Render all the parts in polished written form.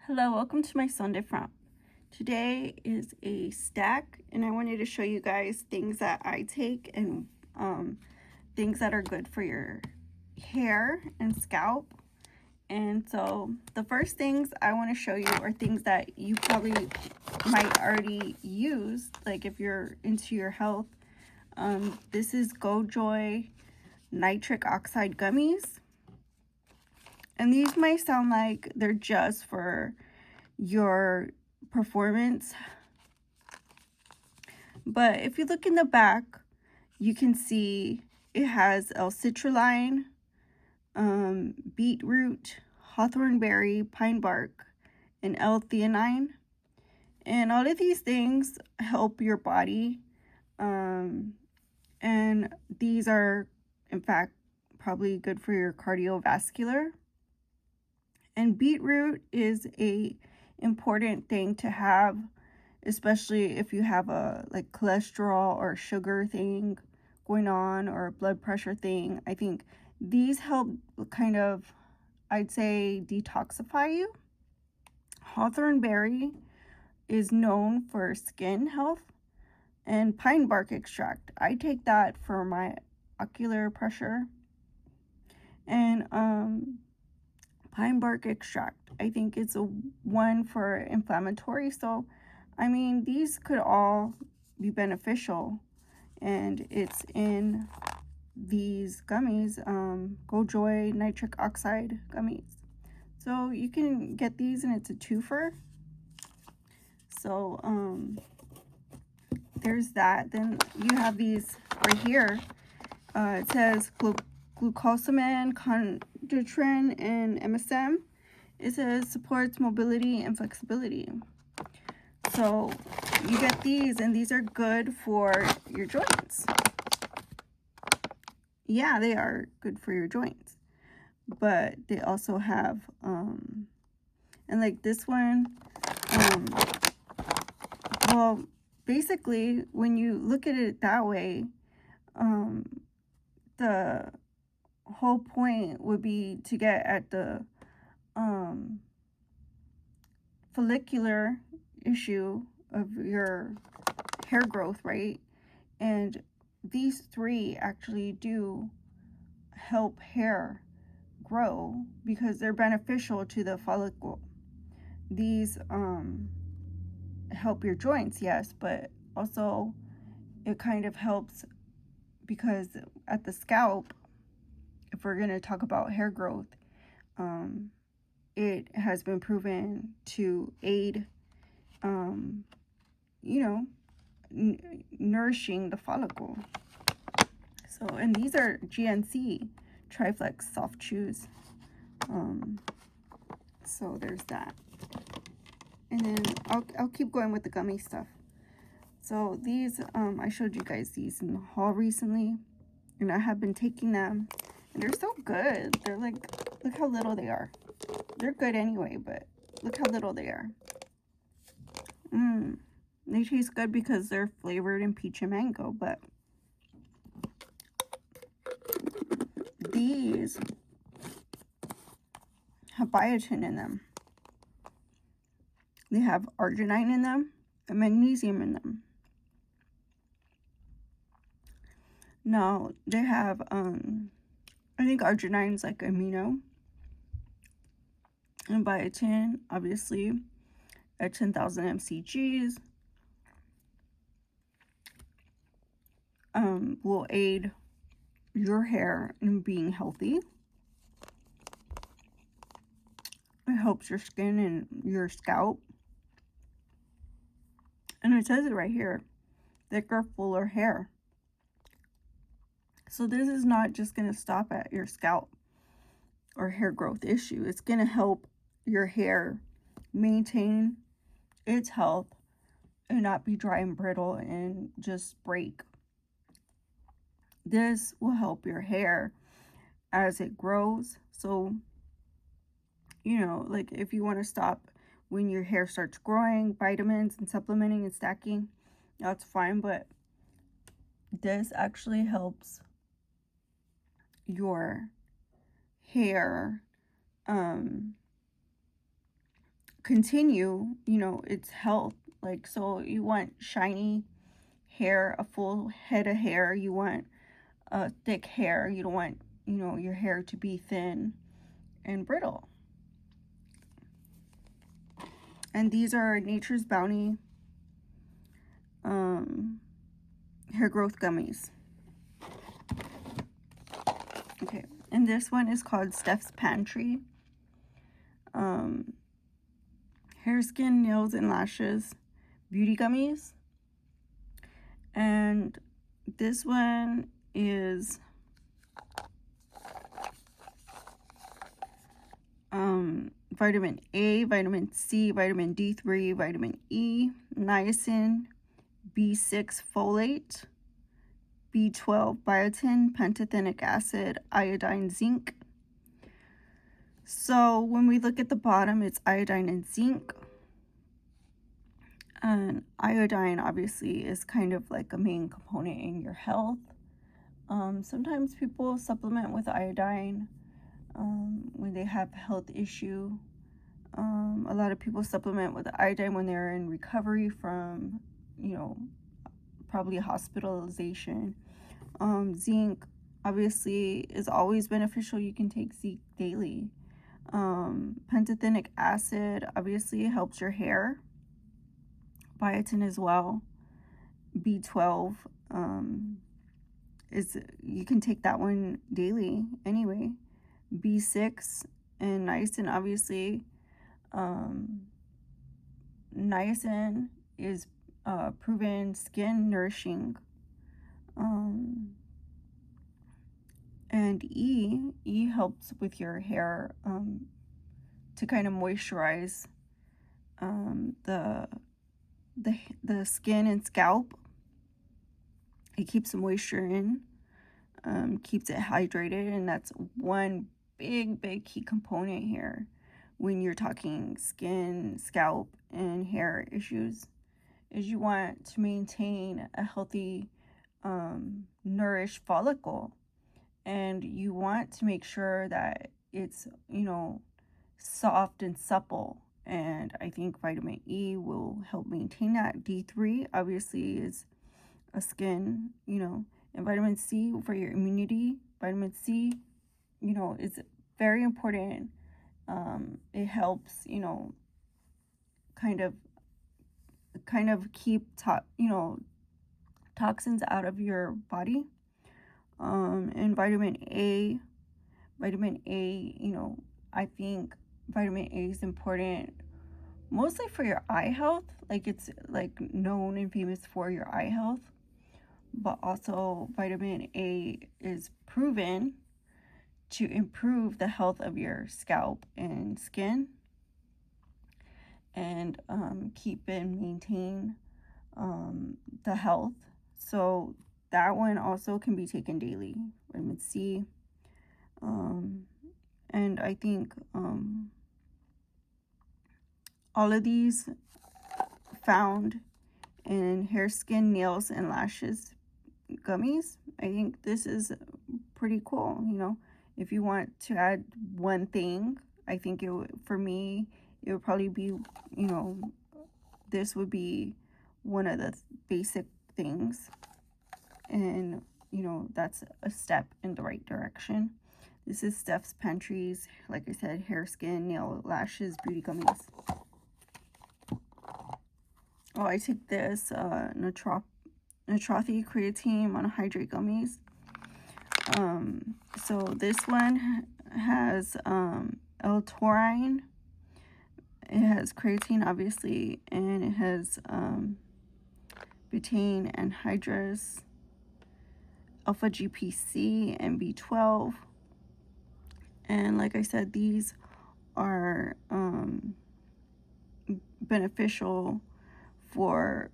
Hello, welcome to my Sunday Front. Today is a stack, and I wanted to show you guys things that I take and things that are good for your hair and scalp. And so the first things I want to show you are things that you probably might already use, like if you're into your health. This is GoJoy nitric oxide gummies. And these might sound like they're just for your performance, but if you look in the back, you can see it has L-citrulline, beetroot, hawthorn berry, pine bark, and L-theanine. And all of these things help your body. And these are, in fact, probably good for your cardiovascular. And beetroot is a important thing to have, especially if you have a like cholesterol or sugar thing going on or a blood pressure thing. I think these help kind of, I'd say, detoxify you. Hawthorn berry is known for skin health, and pine bark extract, I take that for my ocular pressure. And pine bark extract, I think it's a one for inflammatory. So I mean, these could all be beneficial, and it's in these gummies, GoJoy nitric oxide gummies. So you can get these, and it's a twofer. So there's that. Then you have these right here. It says glucosamine, chondroitin, and MSM. It says supports mobility and flexibility. So you get these, and these are good for your joints. Yeah, they are good for your joints, but they also have and like this one, well, basically when you look at it that way, the whole point would be to get at the follicular issue of your hair growth, right? And these three actually do help hair grow because they're beneficial to the follicle. These help your joints, yes, but also it kind of helps because at the scalp, if we're going to talk about hair growth, it has been proven to aid nourishing the follicle. So, and these are GNC Triflex soft chews. So there's that. And then I'll keep going with the gummy stuff. So these, I showed you guys these in the haul recently, and I have been taking them, and they're so good. They're like, look how little they are. They're good anyway, but look how little they are. They taste good because they're flavored in peach and mango, but these have biotin in them. They have arginine in them and magnesium in them. Now, they have, I think arginine's like amino. And biotin, obviously, at 10,000 mcgs, will aid your hair in being healthy. It helps your skin and your scalp. And it says it right here, thicker, fuller hair. So this is not just going to stop at your scalp or hair growth issue. It's going to help your hair maintain its health and not be dry and brittle and just break. This will help your hair as it grows. So, like if you want to stop when your hair starts growing, vitamins and supplementing and stacking, that's fine. But this actually helps your hair continue, you know, its health. Like, so you want shiny hair, a full head of hair. You want thick hair. You don't want, you know, your hair to be thin and brittle. And these are Nature's Bounty hair growth gummies. Okay, and this one is called Steph's Pantry. Hair, skin, nails, and lashes beauty gummies. And this one is vitamin A, vitamin C, vitamin D3, vitamin E, niacin, B6 folate, B12 biotin, pantothenic acid, iodine, zinc. So when we look at the bottom, it's iodine and zinc. And iodine obviously is kind of like a main component in your health. Sometimes people supplement with iodine when they have a health issue. A lot of people supplement with iodine when they're in recovery from, you know, probably hospitalization. Zinc obviously is always beneficial. You can take zinc daily. Pantothenic acid obviously helps your hair. Biotin as well. B12 is, you can take that one daily anyway. B6 and niacin obviously. Niacin is proven skin nourishing. And E helps with your hair to kind of moisturize the skin and scalp. It keeps the moisture in, keeps it hydrated, and that's one big key component here when you're talking skin, scalp, and hair issues, is you want to maintain a healthy, nourished follicle, and you want to make sure that it's, you know, soft and supple. And I think vitamin E will help maintain that. D3 obviously is a skin, you know, and vitamin C for your immunity. Vitamin C, you know, is very important. It helps, you know, kind of keep toxins out of your body. And vitamin A, you know, I think vitamin A is important mostly for your eye health. Like, it's like known and famous for your eye health, but also vitamin A is proven to improve the health of your scalp and skin, and keep and maintain the health. So that one also can be taken daily, vitamin C. And I think all of these found in hair, skin, nails, and lashes gummies. I think this is pretty cool. You know, if you want to add one thing, I think it would, for me, it would probably be, you know, this would be one of the basic things. And, you know, that's a step in the right direction. This is Steph's Pantry's, like I said, hair, skin, nail, lashes, beauty gummies. Oh, I take this Natrophy Creatine Monohydrate Gummies. So this one has L-taurine. It has creatine, obviously, and it has betaine anhydrous, alpha GPC, and B12. And like I said, these are beneficial for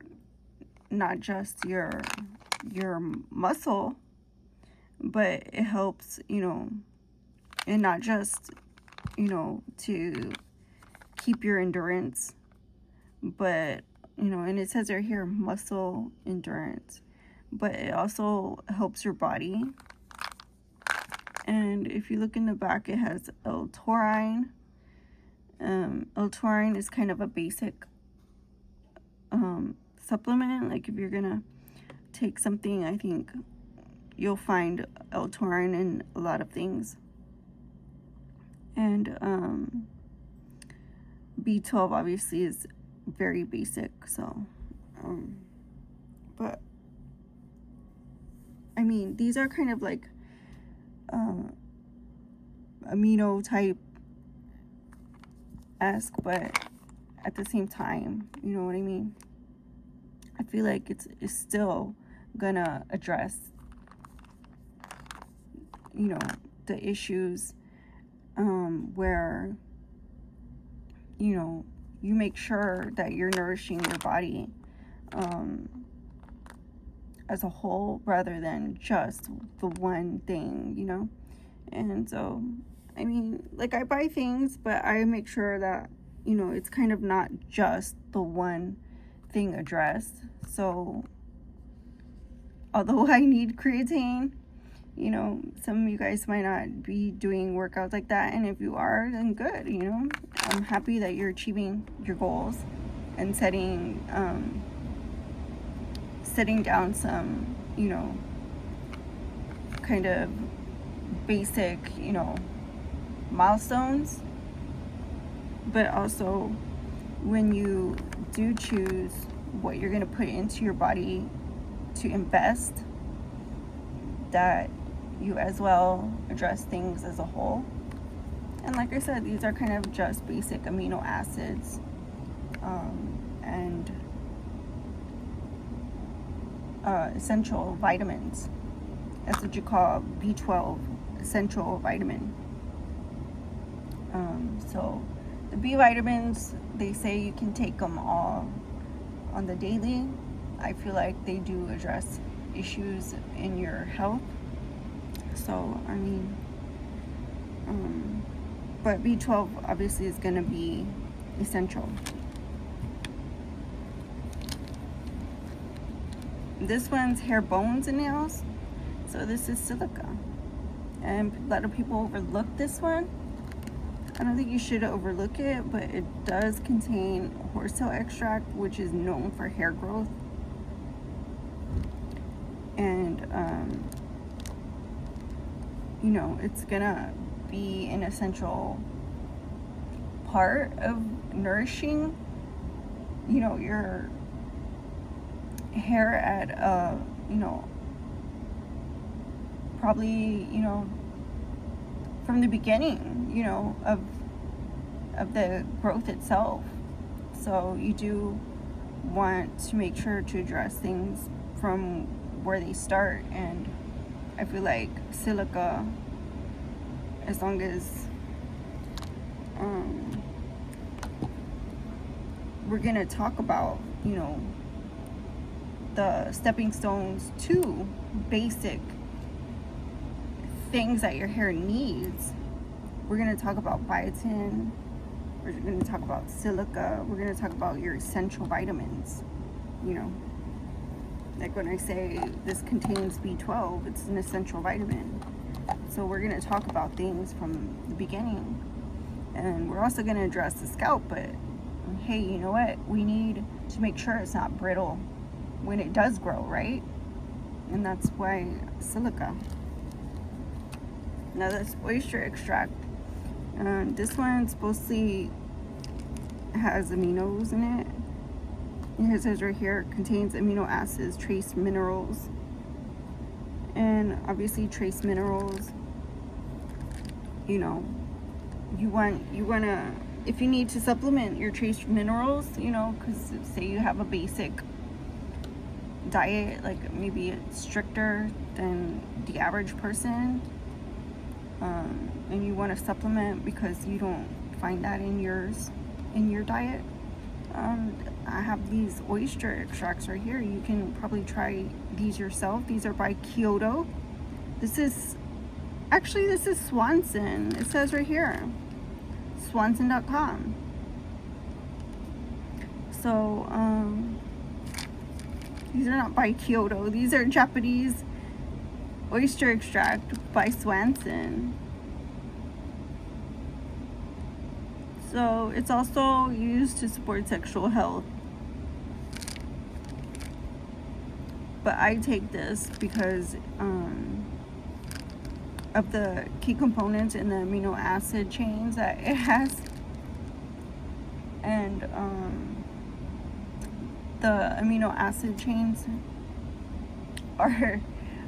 not just your muscle, but it helps, you know, and not just, you know, to keep your endurance, but, you know, and it says right here, muscle endurance, but it also helps your body. And if you look in the back, it has L-taurine, L-taurine is kind of a basic supplement. Like if you're gonna take something, I think you'll find L-taurine in a lot of things. And B12 obviously is very basic, so but I mean, these are kind of like amino type esque, but at the same time, you know what I mean? I feel like it's still gonna address, you know, the issues where, you know, you make sure that you're nourishing your body as a whole rather than just the one thing, you know? And so, I mean, like I buy things, but I make sure that, you know, it's kind of not just the one thing addressed. So, although I need creatine, you know, some of you guys might not be doing workouts like that, and if you are, then good, you know. I'm happy that you're achieving your goals and setting down some, you know, kind of basic, you know, milestones. But also, when you do choose what you're going to put into your body to invest, that you as well address things as a whole. And like I said, these are kind of just basic amino acids and essential vitamins. That's what you call B12 essential vitamin. So the B vitamins, they say you can take them all on the daily. I feel like they do address issues in your health. So, I mean, but B12 obviously is going to be essential. This one's hair, bones, and nails. So this is silica. And a lot of people overlook this one. I don't think you should overlook it, but it does contain horsetail extract, which is known for hair growth. And, you know, it's gonna be an essential part of nourishing, you know, your hair at you know, probably, you know, from the beginning, you know, of the growth itself. So you do want to make sure to address things from where they start. And I feel like silica, as long as we're gonna talk about, you know, the stepping stones to basic things that your hair needs. We're going to talk about biotin. We're going to talk about silica. We're going to talk about your essential vitamins. You know, like when I say this contains B12, it's an essential vitamin. So we're going to talk about things from the beginning. And we're also going to address the scalp, but hey, you know what? We need to make sure it's not brittle when it does grow, right? And that's why silica. Now this oyster extract, this one supposedly has aminos in it. And it says right here, contains amino acids, trace minerals. And obviously trace minerals, you know, you want to, if you need to supplement your trace minerals, you know, because say you have a basic diet, like maybe it's stricter than the average person, and you want to supplement because you don't find that in your diet, I have these oyster extracts right here. You can probably try these yourself. These are by Kyoto. This is Swanson. It says right here, swanson.com. So these are not by Kyoto. These are Japanese oyster extract by Swanson. So it's also used to support sexual health. But I take this because of the key components in the amino acid chains that it has. And the amino acid chains are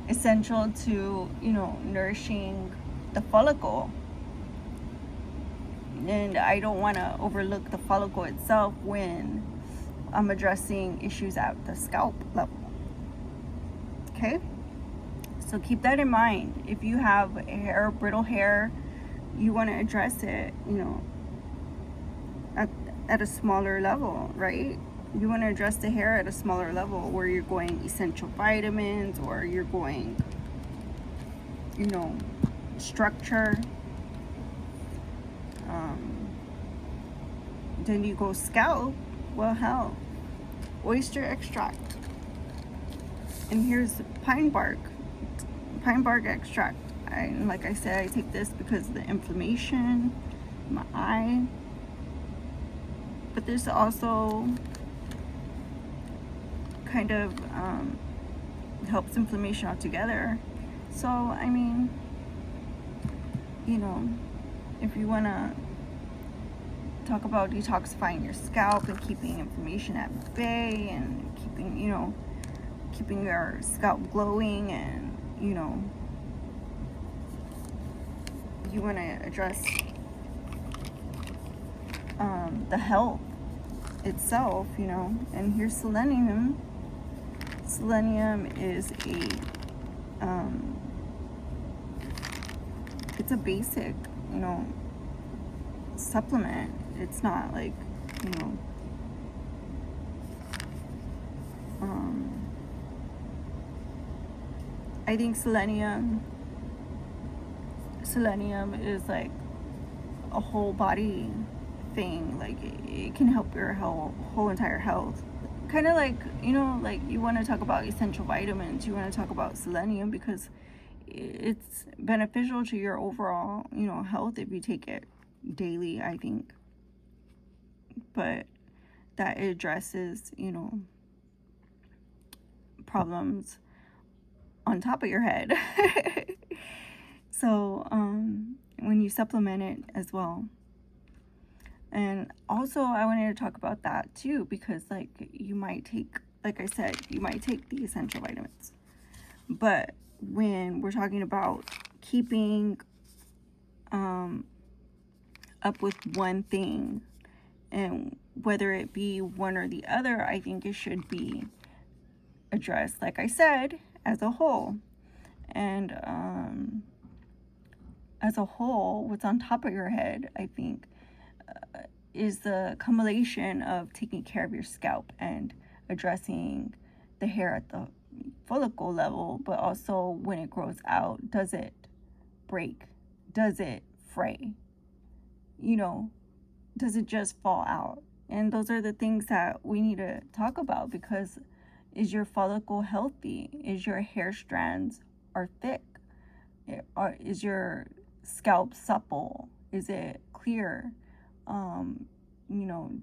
essential to, nourishing the follicle. And I don't want to overlook the follicle itself when I'm addressing issues at the scalp level. Okay? So keep that in mind. If you have brittle hair, you want to address it, at a smaller level, right? You want to address the hair at a smaller level where you're going essential vitamins, or you're going, structure. Then you go scalp, well, hell, oyster extract. And here's pine bark extract. Like I said, I take this because of the inflammation in my eye. But this also kind of helps inflammation altogether. So, I mean, if you want to talk about detoxifying your scalp and keeping inflammation at bay and keeping your scalp glowing, and you want to address the health itself, and here's selenium. Selenium is it's a basic, supplement. It's not like, I think selenium is like a whole body thing. Like it can help your whole entire health. Kind of like, like you want to talk about essential vitamins, you want to talk about selenium because it's beneficial to your overall, health if you take it daily, I think. But that addresses, problems on top of your head. So when you supplement it as well. And also I wanted to talk about that too, because like you might take, like I said, you might take the essential vitamins, but when we're talking about keeping up with one thing, and whether it be one or the other, I think it should be addressed, like I said, as a whole. And as a whole, what's on top of your head, I think, is the accumulation of taking care of your scalp and addressing the hair at the follicle level, but also when it grows out, does it break? Does it fray? Does it just fall out? And those are the things that we need to talk about, because is your follicle healthy? Is your hair strands are thick? Is your scalp supple? Is it clear?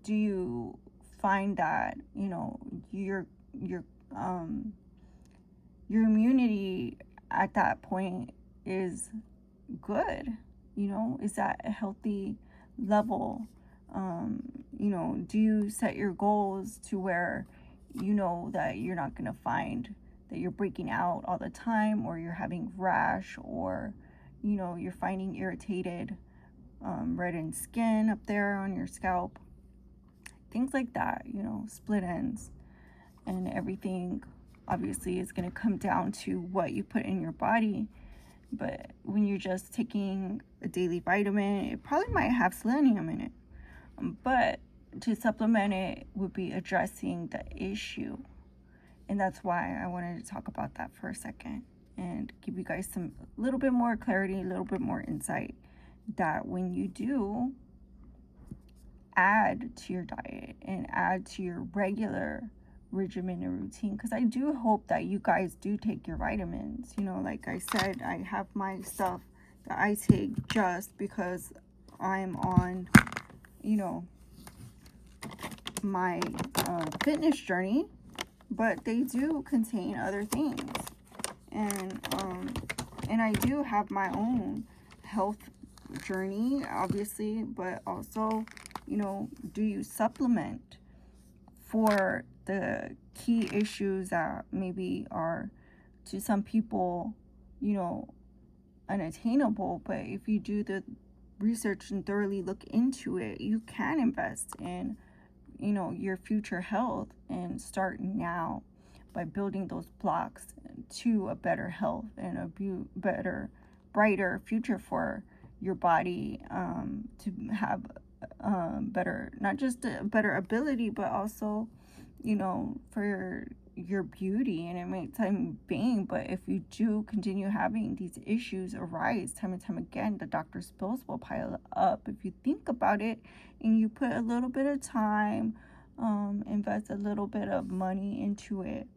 Do you find that, your immunity at that point is good? Is that a healthy level? Do you set your goals to where that you're not going to find that you're breaking out all the time, or you're having rash, or you're finding irritated reddened skin up there on your scalp, things like that, split ends. And everything obviously is going to come down to what you put in your body. But when you're just taking a daily vitamin, it probably might have selenium in it, but to supplement it would be addressing the issue. And that's why I wanted to talk about that for a second and give you guys some little bit more clarity, a little bit more insight, that when you do add to your diet and add to your regular regimen and routine, because I do hope that you guys do take your vitamins. Like I said, I have my stuff that I take just because I'm on you know, my fitness journey, but they do contain other things. And I do have my own health journey, obviously, but also, you know, do you supplement for the key issues that maybe are to some people, you know, unattainable? But if you do the research and thoroughly look into it, you can invest in, you know, your future health and start now by building those blocks to a better health and a better, brighter future for your body, to have better, not just a better ability, but also, you know, for your beauty. And it may time being, but if you do continue having these issues arise time and time again, the doctor's bills will pile up. If you think about it and you put a little bit of time, invest a little bit of money into it,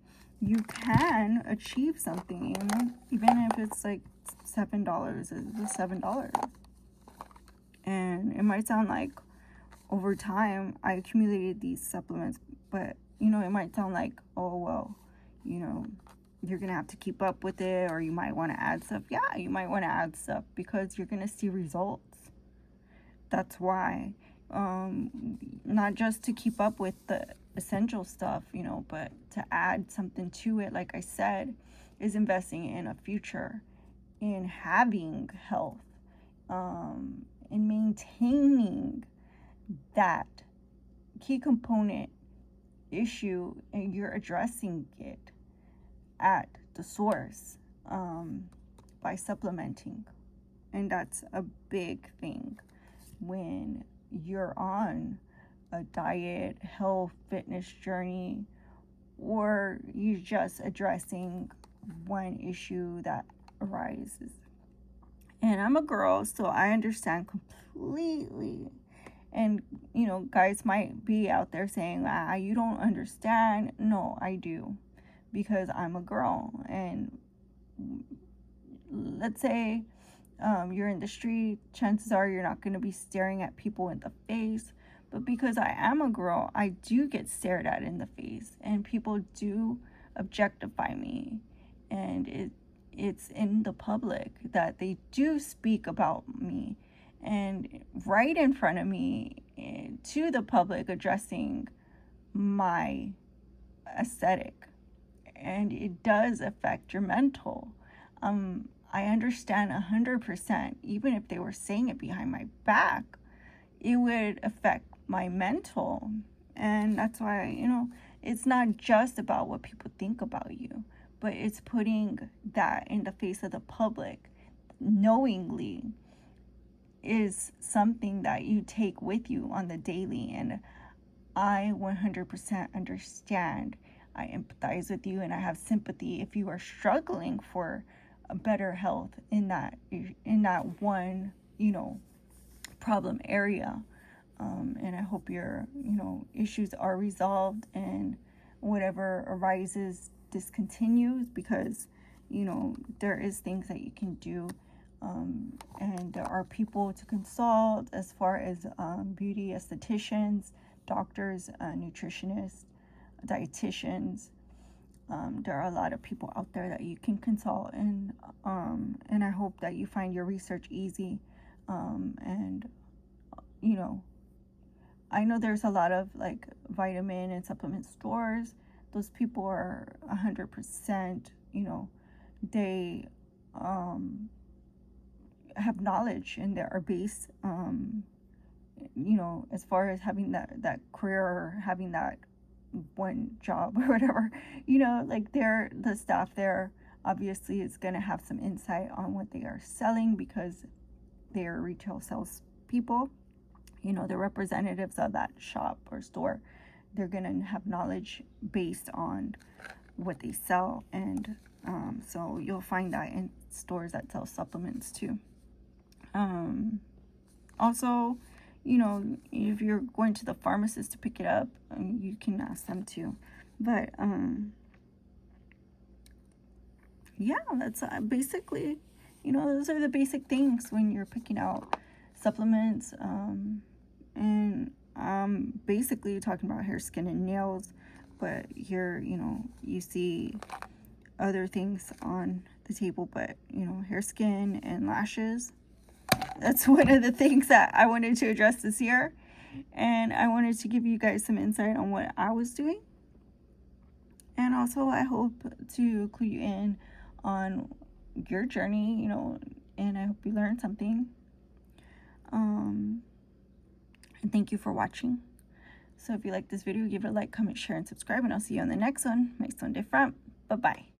you can achieve something. And even if it's like $7, it's $7. And it might sound like over time I accumulated these supplements, but you know, it might sound like, oh well, you know, you're gonna have to keep up with it, or you might want to add stuff. Yeah, you might want to add stuff because you're gonna see results. That's why, not just to keep up with the essential stuff, you know, but to add something to it, like I said, is investing in a future, in having health, in maintaining that key component issue, and you're addressing it at the source, by supplementing. And that's a big thing when you're on a diet, health, fitness journey, or you're just addressing one issue that arises. And I'm a girl, so I understand completely. And, you know, guys might be out there saying, you don't understand. No, I do. Because I'm a girl. And let's say you're in the street, chances are you're not going to be staring at people in the face. But because I am a girl, I do get stared at in the face. And people do objectify me. And it's in the public that they do speak about me. And right in front of me, to the public, addressing my aesthetic. And it does affect your mental. I understand 100%, even if they were saying it behind my back, it would affect my mental. And that's why, you know, it's not just about what people think about you, but it's putting that in the face of the public knowingly is something that you take with you on the daily. And I 100% understand. I empathize with you, and I have sympathy if you are struggling for a better health in that one, you know, problem area. And I hope your, you know, issues are resolved, and whatever arises discontinues, because, you know, there is things that you can do. And there are people to consult as far as beauty estheticians, doctors, nutritionists, dietitians. There are a lot of people out there that you can consult, and I hope that you find your research easy. And you know, I know there's a lot of like vitamin and supplement stores. Those people are 100%, you know, they have knowledge, and they are based, you know, as far as having that career, or having that one job or whatever, you know, like the staff there obviously is going to have some insight on what they are selling, because they are retail sales people. You know, the representatives of that shop or store, they're going to have knowledge based on what they sell. And so you'll find that in stores that sell supplements too. Also, you know, if you're going to the pharmacist to pick it up, you can ask them too. But yeah, that's basically, you know, those are the basic things when you're picking out supplements. And I'm basically talking about hair, skin, and nails. But here, you know, you see other things on the table, but, you know, hair, skin, and lashes. That's one of the things that I wanted to address this year. And I wanted to give you guys some insight on what I was doing. And also, I hope to clue you in on your journey, you know, and I hope you learned something. And thank you for watching. So if you like this video, give it a like, comment, share, and subscribe, and I'll see you on the next one. Make one different. Bye-bye.